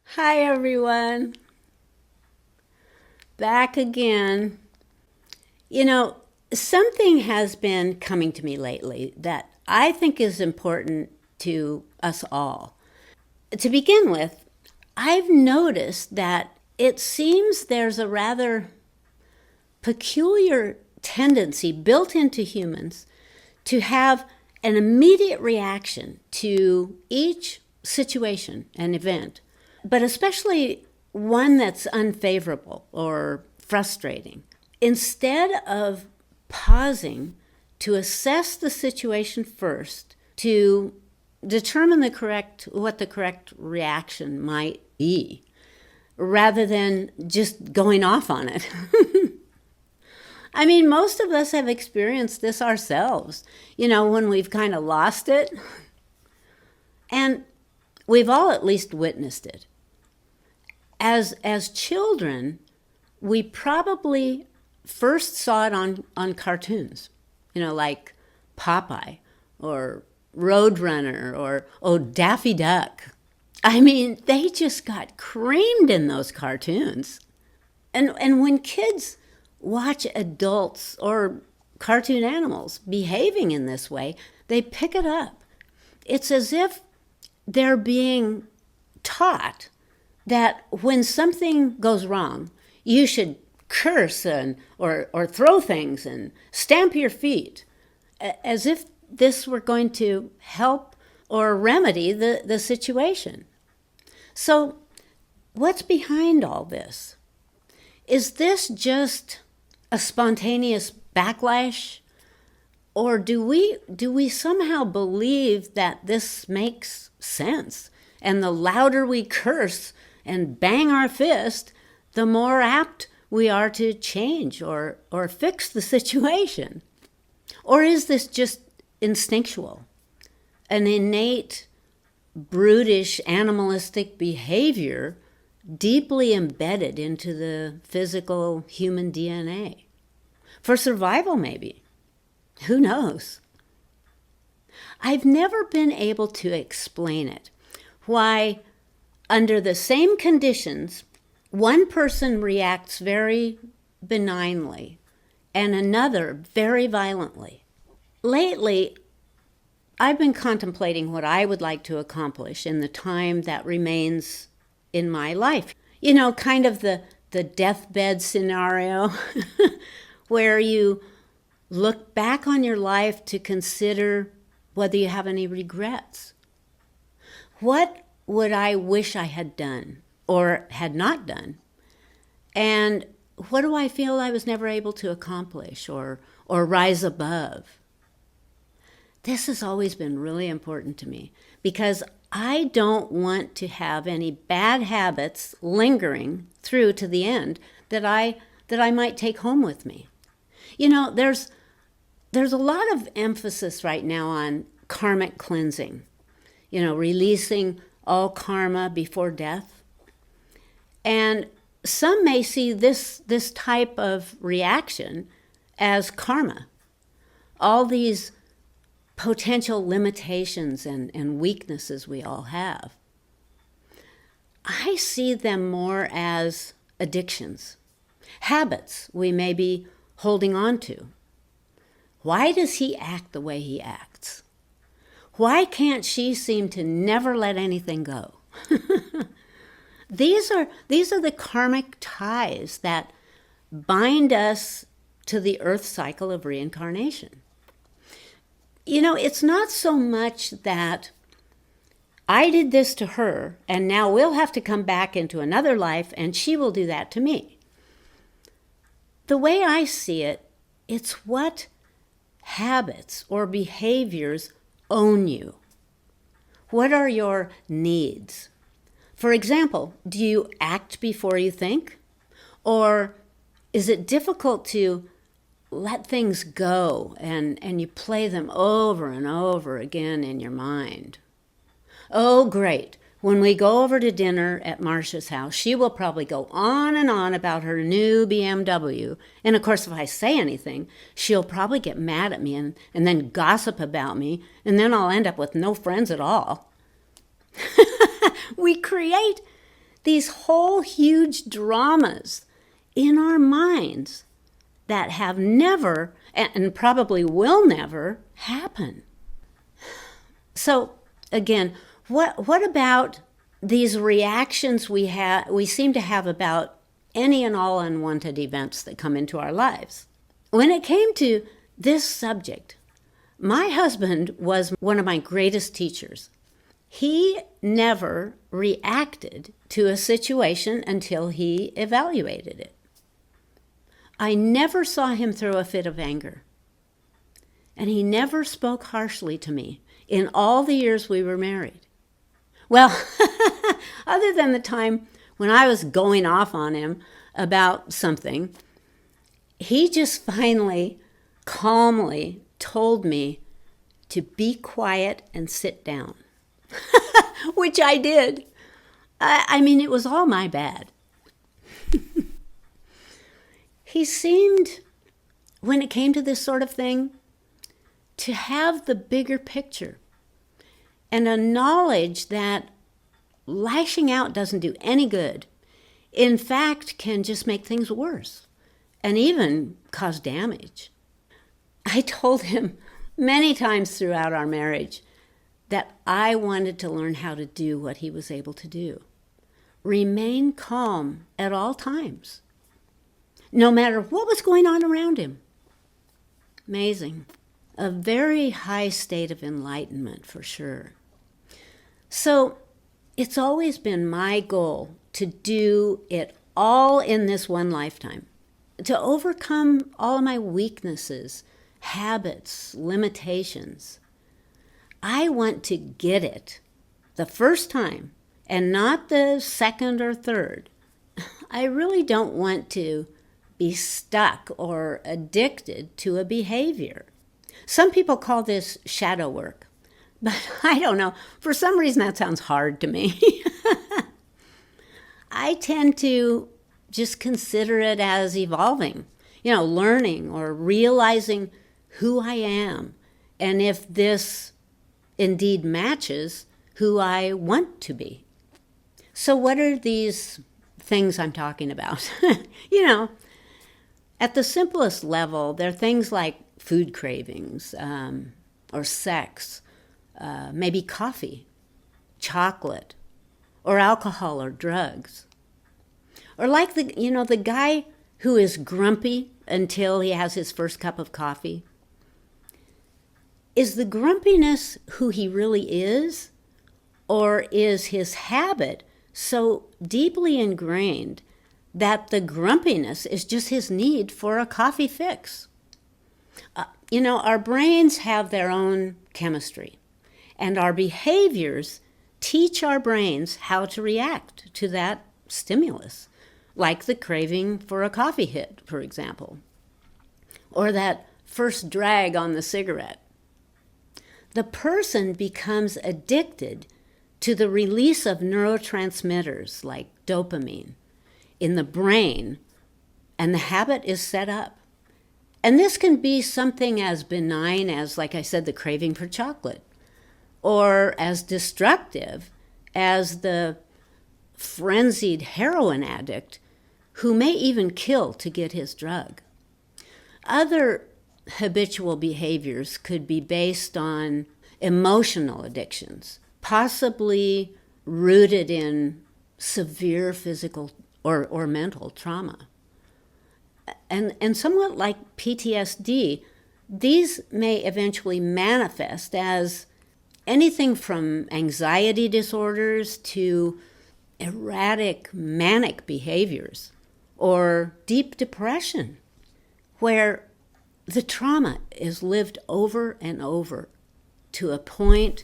Hi, everyone. Back again. You know, something has been coming to me lately that I think is important to us all. To begin with, I've noticed that it seems there's a rather peculiar tendency built into humans to have an immediate reaction to each situation and event, but especially one that's unfavorable or frustrating. Instead of pausing to assess the situation first, to determine what the correct reaction might be, rather than just going off on it. I mean, most of us have experienced this ourselves, when we've kind of lost it. And we've all at least witnessed it. As children, we probably first saw it on cartoons, like Popeye or Roadrunner or, Daffy Duck. I mean, they just got creamed in those cartoons. And when kids watch adults or cartoon animals behaving in this way, they pick it up. It's as if they're being taught that when something goes wrong, you should curse or throw things and stamp your feet, as if this were going to help or remedy the situation. So, what's behind all this? Is this just a spontaneous backlash? Or do we somehow believe that this makes sense? And the louder we curse and bang our fist, the more apt we are to change or fix the situation? Or is this just instinctual, an innate, brutish, animalistic behavior deeply embedded into the physical human DNA? For survival, maybe. Who knows? I've never been able to explain it. Why, under the same conditions, one person reacts very benignly and another very violently. Lately, I've been contemplating what I would like to accomplish in the time that remains in my life. Kind of the deathbed scenario where you look back on your life to consider whether you have any regrets. What would I wish I had done or had not done? And what do I feel I was never able to accomplish or rise above? This has always been really important to me because I don't want to have any bad habits lingering through to the end that I might take home with me. There's a lot of emphasis right now on karmic cleansing, releasing all karma before death. And some may see this type of reaction as karma. All these potential limitations and weaknesses we all have. I see them more as addictions, habits we may be holding on to. Why does he act the way he acts? Why can't she seem to never let anything go? These are the karmic ties that bind us to the earth cycle of reincarnation. It's not so much that I did this to her and now we'll have to come back into another life and she will do that to me. The way I see it, it's what habits or behaviors own you. What are your needs? For example, do you act before you think? Or is it difficult to let things go and you play them over and over again in your mind? Oh, great. When we go over to dinner at Marcia's house, she will probably go on and on about her new BMW. And of course, if I say anything, she'll probably get mad at me and then gossip about me. And then I'll end up with no friends at all. We create these whole huge dramas in our minds that have never, and probably will never, happen. So again, what about these reactions we seem to have about any and all unwanted events that come into our lives? When it came to this subject, my husband was one of my greatest teachers. He never reacted to a situation until he evaluated it. I never saw him throw a fit of anger. And he never spoke harshly to me in all the years we were married. Well, other than the time when I was going off on him about something, he just finally, calmly told me to be quiet and sit down, which I did. I mean, it was all my bad. He seemed, when it came to this sort of thing, to have the bigger picture and a knowledge that lashing out doesn't do any good. In fact, can just make things worse and even cause damage. I told him many times throughout our marriage that I wanted to learn how to do what he was able to do. Remain calm at all times, no matter what was going on around him. Amazing. A very high state of enlightenment, for sure. So it's always been my goal to do it all in this one lifetime, to overcome all of my weaknesses, habits, limitations. I want to get it the first time and not the second or third. I really don't want to be stuck or addicted to a behavior. Some people call this shadow work, but I don't know. For some reason, that sounds hard to me. I tend to just consider it as evolving, learning or realizing who I am, and if this indeed matches who I want to be. So what are these things I'm talking about? At the simplest level, they're things like food cravings, or sex, maybe coffee, chocolate, or alcohol or drugs. Or like the guy who is grumpy until he has his first cup of coffee. Is the grumpiness who he really is, or is his habit so deeply ingrained that the grumpiness is just his need for a coffee fix? Our brains have their own chemistry, and our behaviors teach our brains how to react to that stimulus, like the craving for a coffee hit, for example, or that first drag on the cigarette. The person becomes addicted to the release of neurotransmitters like dopamine in the brain, and the habit is set up. And this can be something as benign as, like I said, the craving for chocolate, or as destructive as the frenzied heroin addict who may even kill to get his drug. Other habitual behaviors could be based on emotional addictions, possibly rooted in severe physical or mental trauma. And somewhat like PTSD, these may eventually manifest as anything from anxiety disorders to erratic manic behaviors or deep depression, where the trauma is lived over and over to a point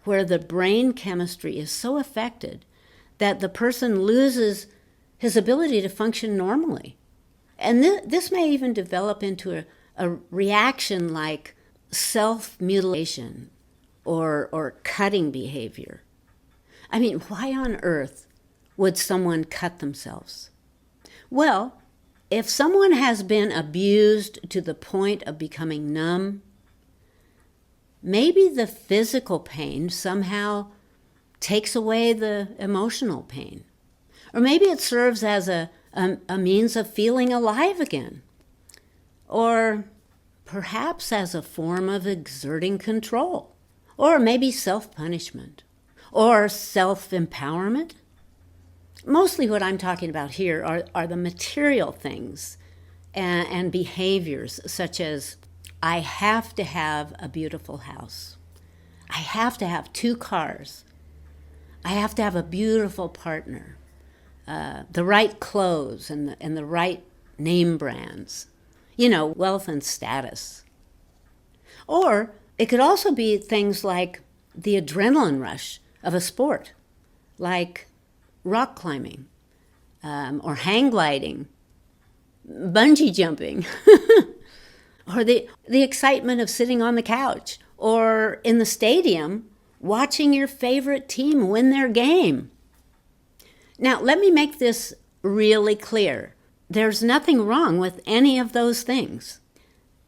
where the brain chemistry is so affected that the person loses his ability to function normally. And this may even develop into a reaction like self-mutilation or cutting behavior. I mean, why on earth would someone cut themselves? Well, if someone has been abused to the point of becoming numb, maybe the physical pain somehow takes away the emotional pain. Or maybe it serves as a means of feeling alive again. Or perhaps as a form of exerting control. Or maybe self-punishment. Or self-empowerment. Mostly what I'm talking about here are the material things and behaviors, such as I have to have a beautiful house. I have to have 2 cars. I have to have a beautiful partner. The right clothes and the right name brands. Wealth and status. Or it could also be things like the adrenaline rush of a sport, like rock climbing, or hang gliding, bungee jumping, or the excitement of sitting on the couch or in the stadium watching your favorite team win their game. Now, let me make this really clear. There's nothing wrong with any of those things.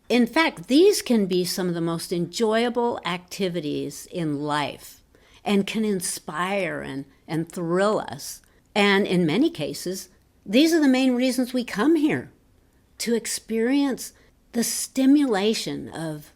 In fact, these can be some of the most enjoyable activities in life and can inspire and thrill us. And in many cases, these are the main reasons we come here, to experience the stimulation of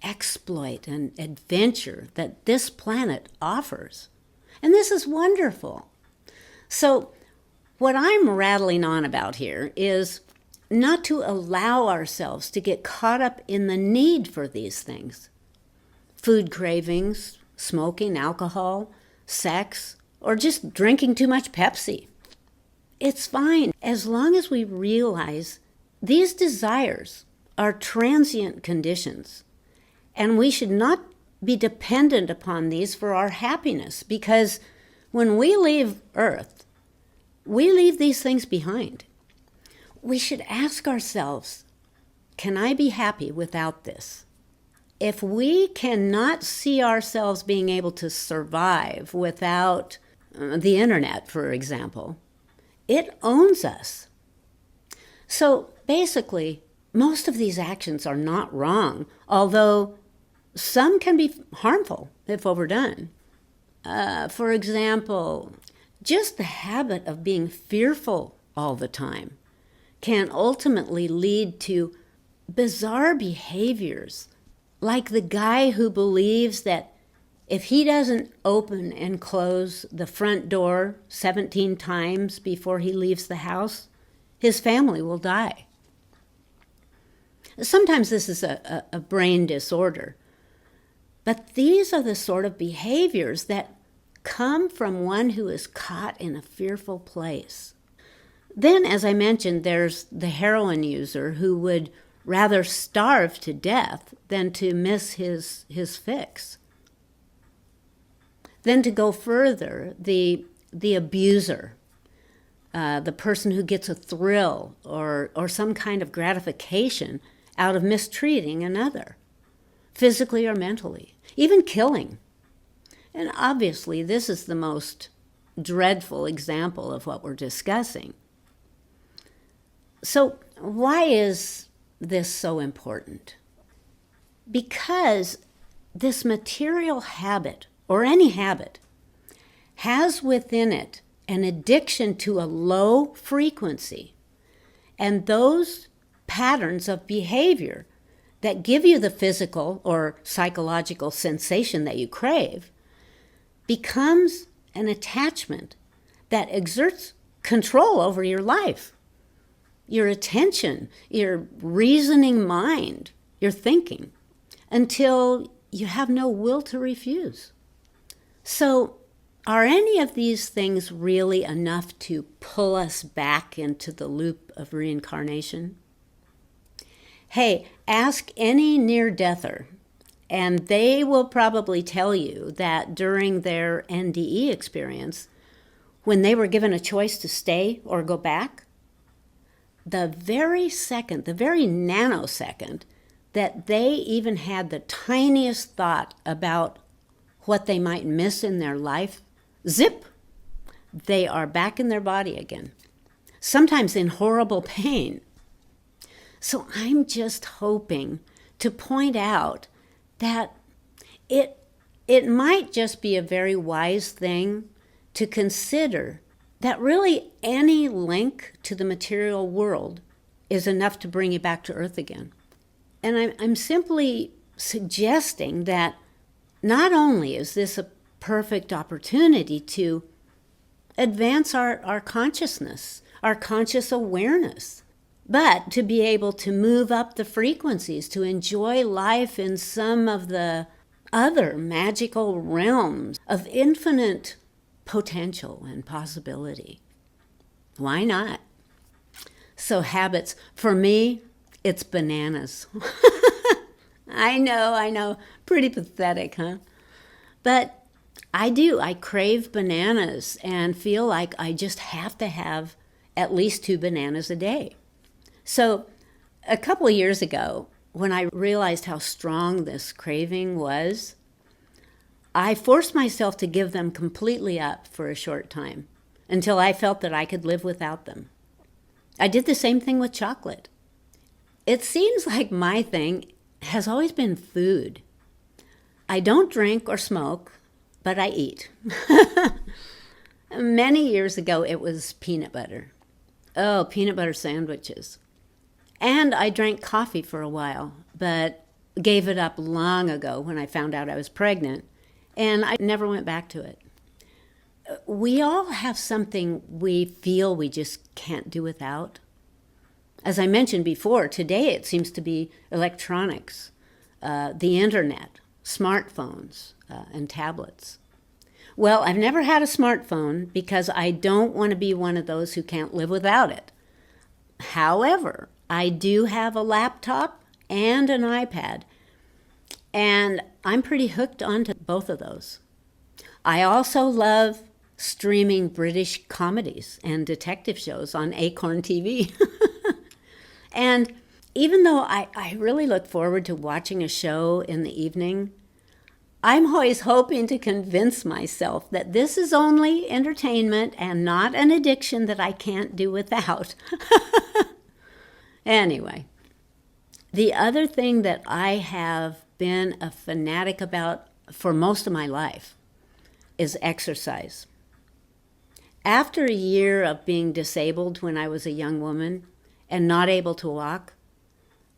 exploit and adventure that this planet offers. And this is wonderful. So what I'm rattling on about here is not to allow ourselves to get caught up in the need for these things. Food cravings, smoking, alcohol, sex, or just drinking too much Pepsi. It's fine as long as we realize these desires are transient conditions, and we should not be dependent upon these for our happiness, because when we leave Earth, we leave these things behind. We should ask ourselves, can I be happy without this? If we cannot see ourselves being able to survive without the internet, for example, it owns us. So basically, most of these actions are not wrong, although some can be harmful if overdone. For example, just the habit of being fearful all the time can ultimately lead to bizarre behaviors, like the guy who believes that if he doesn't open and close the front door 17 times before he leaves the house, his family will die. Sometimes this is a brain disorder, but these are the sort of behaviors that come from one who is caught in a fearful place. Then, as I mentioned, there's the heroin user who would rather starve to death than to miss his fix. Then to go further, the abuser, the person who gets a thrill or some kind of gratification out of mistreating another, physically or mentally, even killing. And obviously, this is the most dreadful example of what we're discussing. So why is this so important? Because this material habit, or any habit, has within it an addiction to a low frequency. And those patterns of behavior that give you the physical or psychological sensation that you crave becomes an attachment that exerts control over your life, your attention, your reasoning mind, your thinking, until you have no will to refuse. So, are any of these things really enough to pull us back into the loop of reincarnation? Hey, ask any near-deather, and they will probably tell you that during their NDE experience, when they were given a choice to stay or go back, the very nanosecond that they even had the tiniest thought about what they might miss in their life, zip, they are back in their body again, sometimes in horrible pain. So I'm just hoping to point out that it might just be a very wise thing to consider that really any link to the material world is enough to bring you back to earth again. And I'm simply suggesting that not only is this a perfect opportunity to advance our consciousness, our conscious awareness, but to be able to move up the frequencies, to enjoy life in some of the other magical realms of infinite potential and possibility. Why not? So habits, for me, it's bananas. I know, pretty pathetic, huh? But I crave bananas and feel like I just have to have at least 2 bananas a day. So a couple of years ago, when I realized how strong this craving was, I forced myself to give them completely up for a short time until I felt that I could live without them. I did the same thing with chocolate. It seems like my thing has always been food. I don't drink or smoke, but I eat. Many years ago, it was peanut butter. Oh, peanut butter sandwiches. And I drank coffee for a while, but gave it up long ago when I found out I was pregnant, and I never went back to it. We all have something we feel we just can't do without. As I mentioned before, today it seems to be electronics, the internet, smartphones, and tablets. Well, I've never had a smartphone because I don't want to be one of those who can't live without it. However, I do have a laptop and an iPad, and I'm pretty hooked onto both of those. I also love streaming British comedies and detective shows on Acorn TV. And even though I really look forward to watching a show in the evening, I'm always hoping to convince myself that this is only entertainment and not an addiction that I can't do without. Anyway, the other thing that I have been a fanatic about for most of my life is exercise. After a year of being disabled when I was a young woman and not able to walk,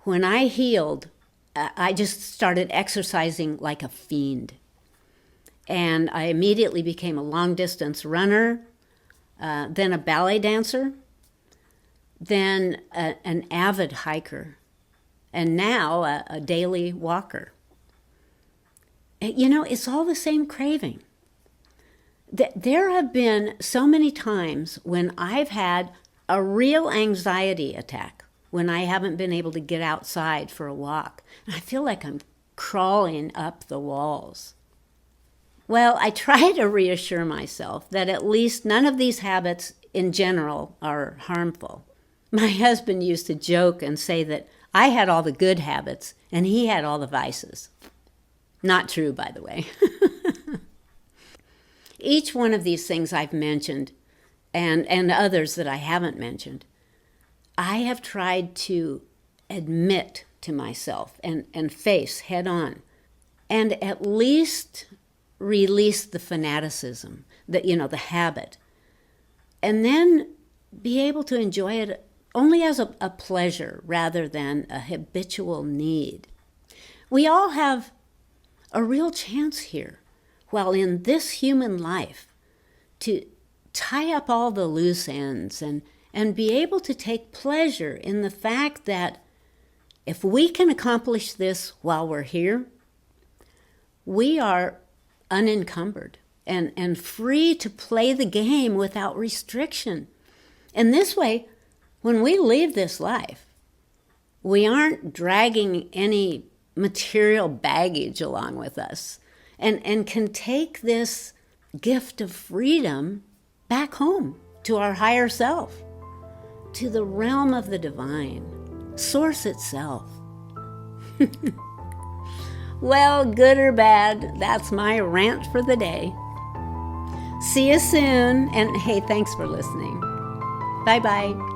when I healed, I just started exercising like a fiend. And I immediately became a long-distance runner, then a ballet dancer, then an avid hiker, and now a daily walker. You know, it's all the same craving. There have been so many times when I've had a real anxiety attack, when I haven't been able to get outside for a walk. And I feel like I'm crawling up the walls. Well, I try to reassure myself that at least none of these habits in general are harmful. My husband used to joke and say that I had all the good habits and he had all the vices. Not true, by the way. Each one of these things I've mentioned, and others that I haven't mentioned, I have tried to admit to myself and face head on, and at least release the fanaticism, the habit, and then be able to enjoy it only as a pleasure rather than a habitual need. We all have a real chance here, while in this human life, to tie up all the loose ends and be able to take pleasure in the fact that if we can accomplish this while we're here, we are unencumbered and free to play the game without restriction. And this way, when we leave this life, we aren't dragging any material baggage along with us and can take this gift of freedom back home to our higher self, to the realm of the divine, Source itself. Well, good or bad, that's my rant for the day. See you soon, and hey, thanks for listening. Bye-bye.